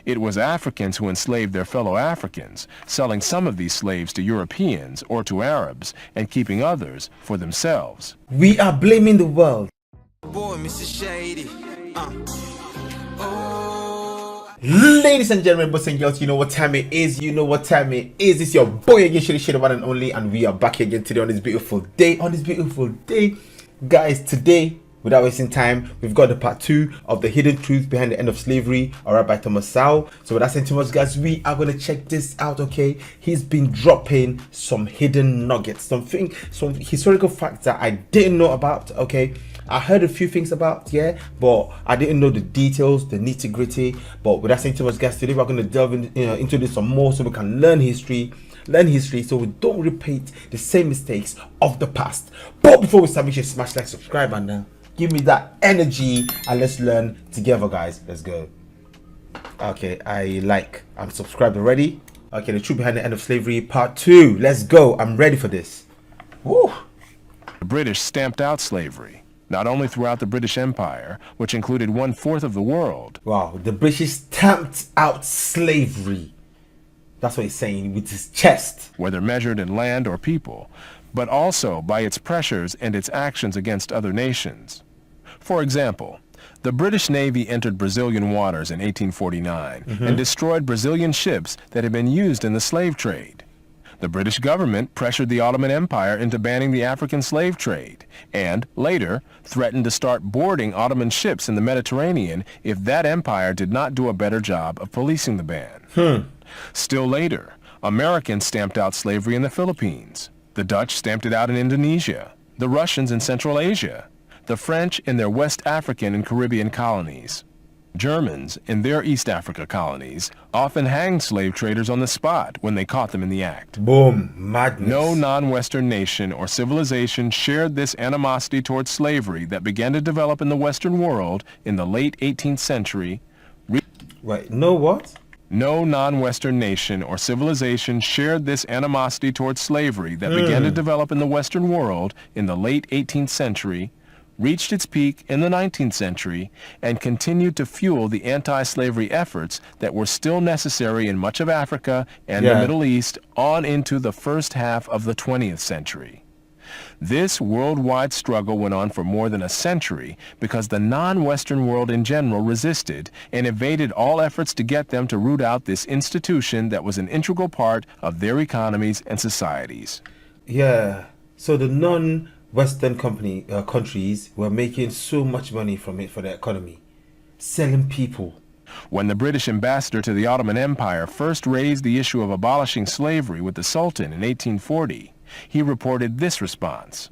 It was Africans who enslaved their fellow Africans, selling some of these slaves to Europeans or to Arabs and keeping others for themselves. We are blaming the world. Boy, Mr. Shady. Ladies and gentlemen, boys and girls, you know what time it is. You know what time it is. It's your boy again, Shady, one and only, and we are back again today on this beautiful day. Guys, today, without wasting time, we've got the part 2 of the hidden truth behind the end of slavery, alright, by Thomas Sowell. So without saying too much, guys, we are gonna check this out. Okay, he's been dropping some hidden nuggets, some historical facts that I didn't know about. Okay, I heard a few things about, yeah, but I didn't know the details, the nitty-gritty. But without saying too much, guys, today we're going to delve into this some more, so we can learn history, so we don't repeat the same mistakes of the past. But before we start, make sure you smash like, subscribe, and give me that energy, and let's learn together, guys. Let's go. Okay, I'm subscribed already. Okay, the truth behind the end of slavery, part 2. Let's go. I'm ready for this. Woo. The British stamped out slavery, not only throughout the British Empire, which included 1/4 of the world. Wow, the British stamped out slavery. That's what he's saying with his chest. Whether measured in land or people, but also by its pressures and its actions against other nations. For example, the British Navy entered Brazilian waters in 1849 and destroyed Brazilian ships that had been used in the slave trade. The British government pressured the Ottoman Empire into banning the African slave trade, and later threatened to start boarding Ottoman ships in the Mediterranean if that empire did not do a better job of policing the ban. Still later, Americans stamped out slavery in the Philippines. The Dutch stamped it out in Indonesia, the Russians in Central Asia, the French in their West African and Caribbean colonies. Germans, in their East Africa colonies, often hanged slave traders on the spot when they caught them in the act. Boom, madness. No non-Western nation or civilization shared this animosity towards slavery that began to develop in the Western world in the late 18th century. Wait, no what? No non-Western nation or civilization shared this animosity towards slavery that began to develop in the Western world in the late 18th century, reached its peak in the 19th century, and continued to fuel the anti-slavery efforts that were still necessary in much of Africa and the Middle East on into the first half of the 20th century. This worldwide struggle went on for more than a century because the non-Western world in general resisted and evaded all efforts to get them to root out this institution that was an integral part of their economies and societies. Yeah, so the non-Western countries were making so much money from it for their economy, selling people. When the British ambassador to the Ottoman Empire first raised the issue of abolishing slavery with the Sultan in 1840, he reported this response: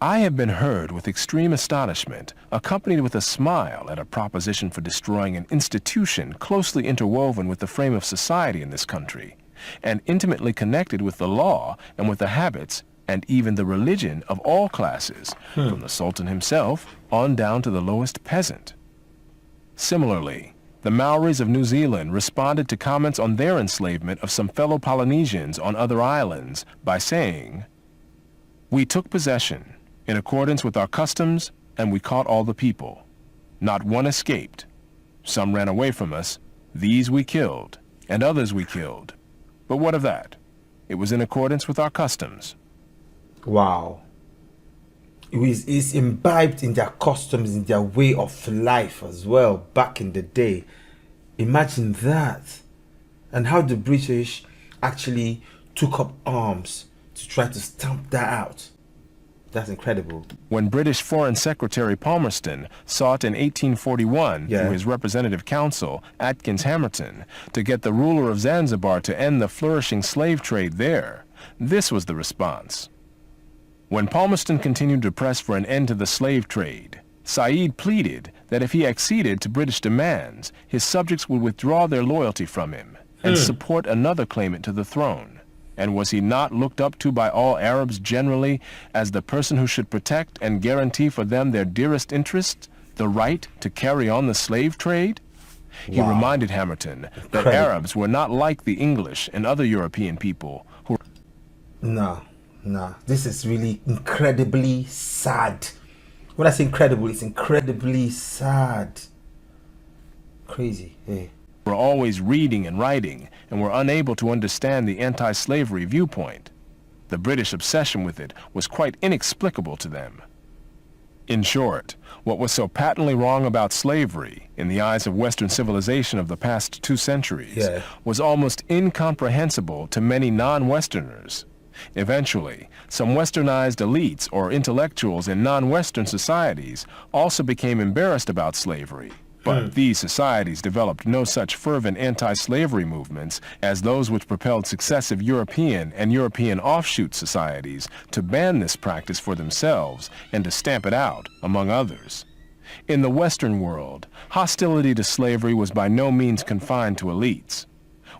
"I have been heard with extreme astonishment, accompanied with a smile at a proposition for destroying an institution closely interwoven with the frame of society in this country, and intimately connected with the law and with the habits and even the religion of all classes, from the Sultan himself on down to the lowest peasant." Similarly, the Maoris of New Zealand responded to comments on their enslavement of some fellow Polynesians on other islands by saying, "We took possession in accordance with our customs, and we caught all the people. Not one escaped. Some ran away from us. These we killed, and others we killed. But what of that? It was in accordance with our customs." Wow. It's imbibed in their customs, in their way of life as well, back in the day. Imagine that. And how the British actually took up arms to try to stamp that out. That's incredible. When British Foreign Secretary Palmerston sought in 1841 through his representative counsel, Atkins Hamerton, to get the ruler of Zanzibar to end the flourishing slave trade there, this was the response. When Palmerston continued to press for an end to the slave trade, Said pleaded that if he acceded to British demands, his subjects would withdraw their loyalty from him and support another claimant to the throne. And was he not looked up to by all Arabs generally as the person who should protect and guarantee for them their dearest interest, the right to carry on the slave trade? He reminded Hamerton that Arabs were not like the English and other European people who... Nah, this is really incredibly sad. When I say incredible, it's incredibly sad. Crazy. Hey. were always reading and writing and were unable to understand the anti-slavery viewpoint. The British obsession with it was quite inexplicable to them. In short, what was so patently wrong about slavery, in the eyes of Western civilization of the past 2 centuries, was almost incomprehensible to many non-Westerners. Eventually, some westernized elites or intellectuals in non-Western societies also became embarrassed about slavery. But these societies developed no such fervent anti-slavery movements as those which propelled successive European and European offshoot societies to ban this practice for themselves and to stamp it out, among others. In the Western world, hostility to slavery was by no means confined to elites.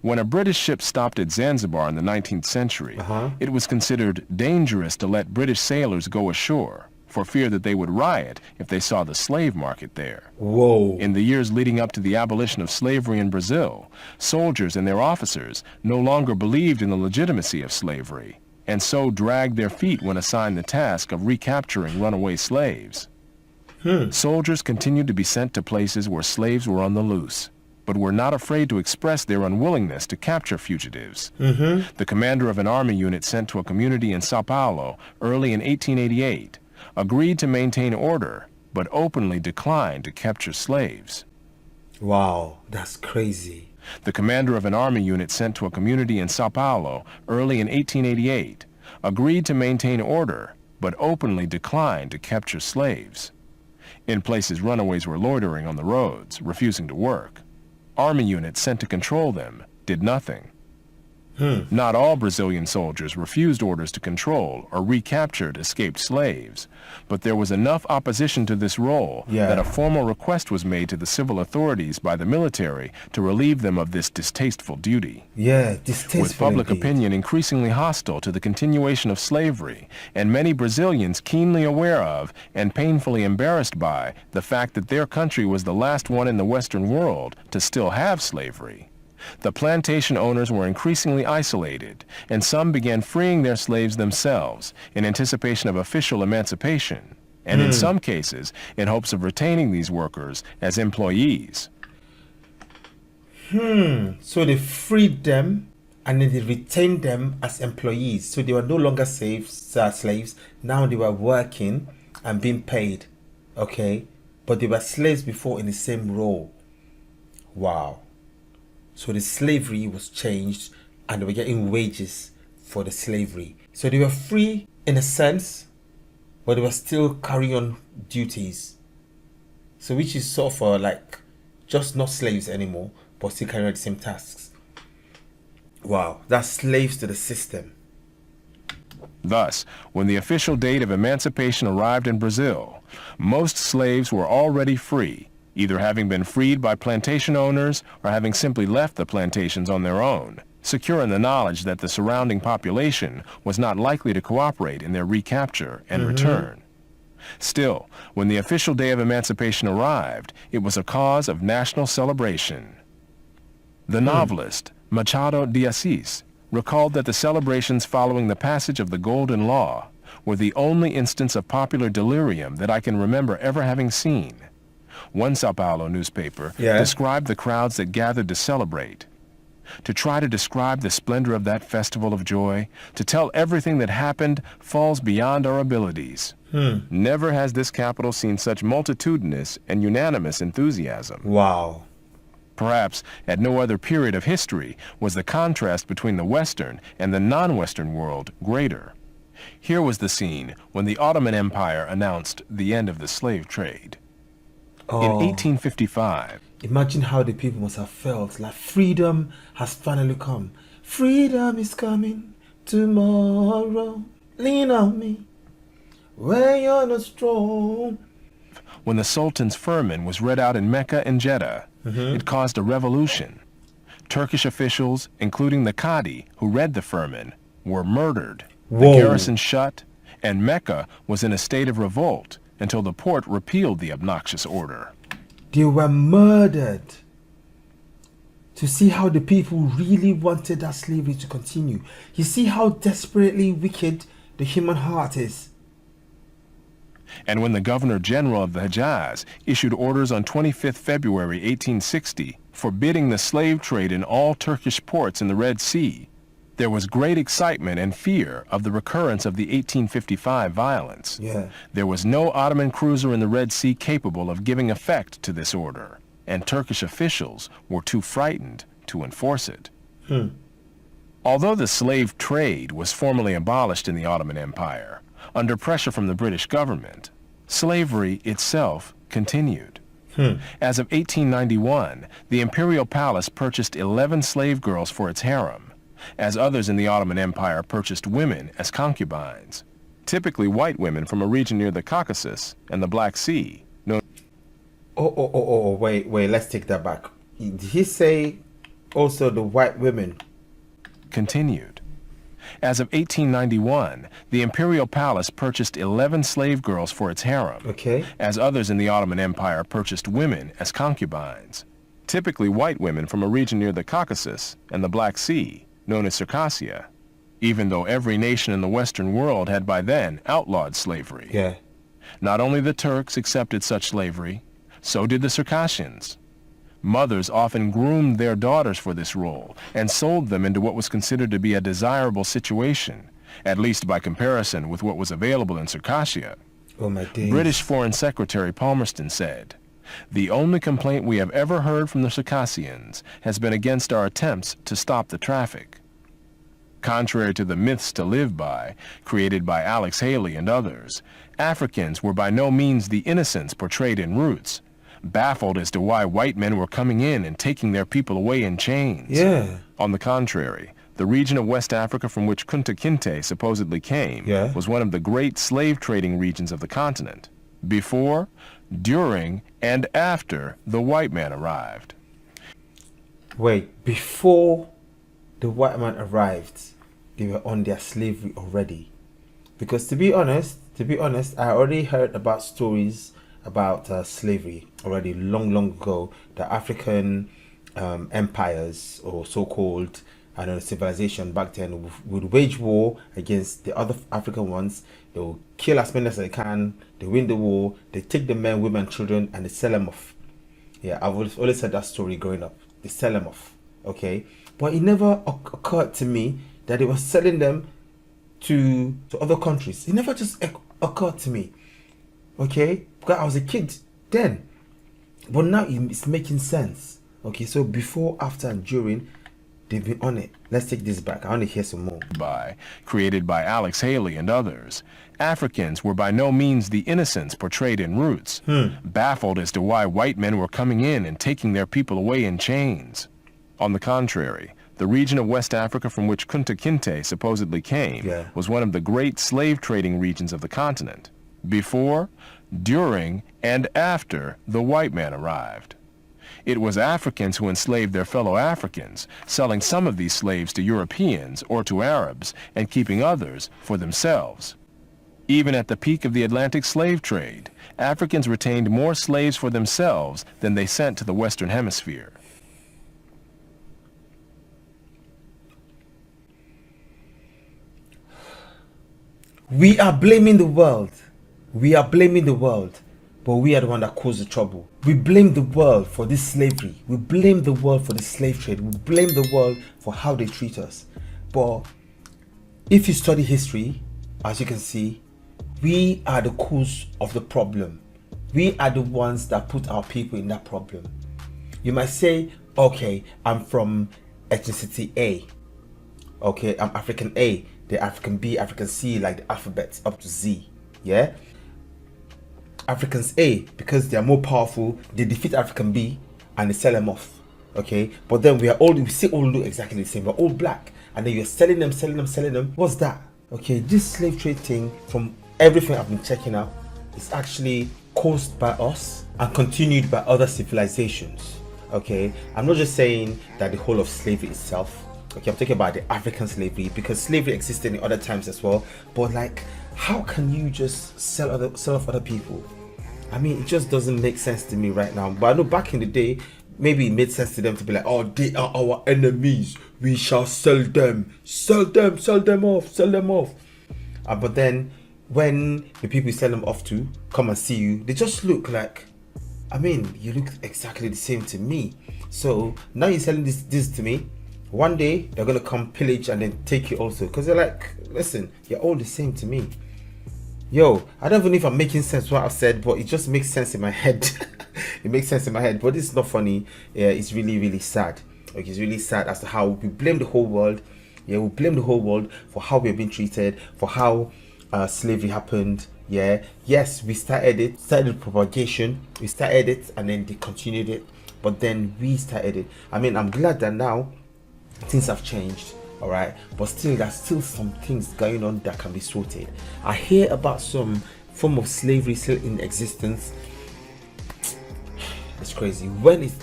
When a British ship stopped at Zanzibar in the 19th century, it was considered dangerous to let British sailors go ashore, for fear that they would riot if they saw the slave market there. Whoa. In the years leading up to the abolition of slavery in Brazil, soldiers and their officers no longer believed in the legitimacy of slavery, and so dragged their feet when assigned the task of recapturing runaway slaves. Soldiers continued to be sent to places where slaves were on the loose, but were not afraid to express their unwillingness to capture fugitives. The commander of an army unit sent to a community in Sao Paulo early in 1888 agreed to maintain order, but openly declined to capture slaves. Wow, that's crazy. The commander of an army unit sent to a community in Sao Paulo early in 1888 agreed to maintain order, but openly declined to capture slaves. In places runaways were loitering on the roads, refusing to work. Army units sent to control them did nothing. Not all Brazilian soldiers refused orders to control or recaptured escaped slaves, but there was enough opposition to this role that a formal request was made to the civil authorities by the military to relieve them of this distasteful duty. Distasteful. With public opinion increasingly hostile to the continuation of slavery, and many Brazilians keenly aware of and painfully embarrassed by the fact that their country was the last one in the Western world to still have slavery, the plantation owners were increasingly isolated, and some began freeing their slaves themselves in anticipation of official emancipation, and in some cases in hopes of retaining these workers as employees. So they freed them and then they retained them as employees. So they were no longer slaves. Now they were working and being paid. Okay? But they were slaves before in the same role. Wow. So the slavery was changed and they were getting wages for the slavery. So they were free in a sense, but they were still carrying on duties. So which is sort of like just not slaves anymore, but still carrying out the same tasks. Wow, that's slaves to the system. Thus, when the official date of emancipation arrived in Brazil, most slaves were already free, either having been freed by plantation owners or having simply left the plantations on their own, secure in the knowledge that the surrounding population was not likely to cooperate in their recapture and return. Still, when the official day of emancipation arrived, it was a cause of national celebration. The novelist Machado de Assis recalled that the celebrations following the passage of the Golden Law were the only instance of popular delirium that I can remember ever having seen. One Sao Paulo newspaper described the crowds that gathered to celebrate. To try to describe the splendor of that festival of joy, to tell everything that happened, falls beyond our abilities. Never has this capital seen such multitudinous and unanimous enthusiasm. Wow. Perhaps at no other period of history was the contrast between the Western and the non-Western world greater. Here was the scene when the Ottoman Empire announced the end of the slave trade. In 1855, imagine how the people must have felt like freedom has finally come. Freedom is coming tomorrow. Lean on me when you're not strong. When the Sultan's firman was read out in Mecca and Jeddah, it caused a revolution. Turkish officials, including the Qadi who read the firman, were murdered. The garrison shut, and Mecca was in a state of revolt until the Porte repealed the obnoxious order. They were murdered. To see how the people really wanted that slavery to continue. You see how desperately wicked the human heart is. And when the Governor General of the Hejaz issued orders on 25th February 1860 forbidding the slave trade in all Turkish ports in the Red Sea, there was great excitement and fear of the recurrence of the 1855 violence. Yeah. There was no Ottoman cruiser in the Red Sea capable of giving effect to this order, and Turkish officials were too frightened to enforce it. Although the slave trade was formally abolished in the Ottoman Empire, under pressure from the British government, slavery itself continued. As of 1891, the imperial palace purchased 11 slave girls for its harem, as others in the Ottoman Empire purchased women as concubines, typically white women from a region near the Caucasus and the Black Sea. Wait, let's take that back. Did he say also the white women? Continued. As of 1891, the imperial palace purchased 11 slave girls for its harem, Okay. as others in the Ottoman Empire purchased women as concubines, typically white women from a region near the Caucasus and the Black Sea, known as Circassia, even though every nation in the Western world had by then outlawed slavery. Yeah. Not only the Turks accepted such slavery, so did the Circassians. Mothers often groomed their daughters for this role and sold them into what was considered to be a desirable situation, at least by comparison with what was available in Circassia. Oh my days. British Foreign Secretary Palmerston said, "The only complaint we have ever heard from the Circassians has been against our attempts to stop the traffic." Contrary to the myths to live by, created by Alex Haley and others, Africans were by no means the innocents portrayed in Roots, baffled as to why white men were coming in and taking their people away in chains. Yeah. On the contrary, the region of West Africa from which Kunta Kinte supposedly came was one of the great slave trading regions of the continent, before, during, and after the white man arrived. Wait, before the white man arrived, they were on their slavery already. Because to be honest, I already heard about stories about slavery already long ago. The African empires, or so-called civilization back then, would wage war against the other African ones. They will kill as many as they can. They win the war. They take the men, women, children, and they sell them off. Yeah, I've always heard that story growing up. They sell them off. Okay, but it never occurred to me that they were selling them to other countries. It never just occurred to me. Okay, because I was a kid then, but now it's making sense. Okay, so before, after, and during, they've been on it. Let's take this back. I want to hear some more. Created by Alex Haley and others, Africans were by no means the innocents portrayed in Roots, baffled as to why white men were coming in and taking their people away in chains. On the contrary, the region of West Africa from which Kunta Kinte supposedly came was one of the great slave trading regions of the continent, before, during, and after the white man arrived. It was Africans who enslaved their fellow Africans, selling some of these slaves to Europeans or to Arabs and keeping others for themselves. Even at the peak of the Atlantic slave trade, Africans retained more slaves for themselves than they sent to the Western Hemisphere. We are blaming the world. We are blaming the world. But we are the one that caused the trouble. We blame the world for this slavery. We blame the world for the slave trade. We blame the world for how they treat us. But if you study history, as you can see, we are the cause of the problem. We are the ones that put our people in that problem. You might say, okay, I'm from ethnicity A. Okay, I'm African A. The African B, African C, like the alphabet up to Z. Yeah? Africans A, because they are more powerful, they defeat African B and they sell them off. Okay? But then we still all look exactly the same. We're all black. And then you're selling them. What's that? Okay, this slave trade thing, from everything I've been checking out, is actually caused by us and continued by other civilizations. Okay? I'm not just saying that the whole of slavery itself. Okay, I'm talking about the African slavery, because slavery existed in other times as well. But like, how can you just sell off other people? I mean, it just doesn't make sense to me right now. But I know back in the day, maybe it made sense to them to be like, oh, they are our enemies. We shall sell them off. But then when the people you sell them off to come and see you, they just look like, I mean, you look exactly the same to me. So now you're selling this to me. One day they're gonna come pillage and then take it also, because they're like, listen, you're all the same to me. Yo, I don't even know if I'm making sense what I've said, but it just makes sense in my head. It makes sense in my head, but it's not funny. Yeah, it's really sad. Like, it's really sad as to how we blame the whole world. Yeah, we blame the whole world for how we're being treated, for how slavery happened. Yeah, yes, we started propagation, we started it, and then they continued it, but then we started it. I mean, I'm glad that now things have changed, all right, but still there's still some things going on that can be sorted. I hear about some form of slavery still in existence. It's crazy. When is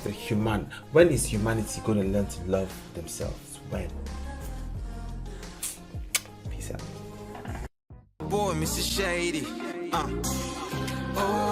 humanity going to learn to love themselves? When? Peace out. Boy, Mr. Shady. Oh.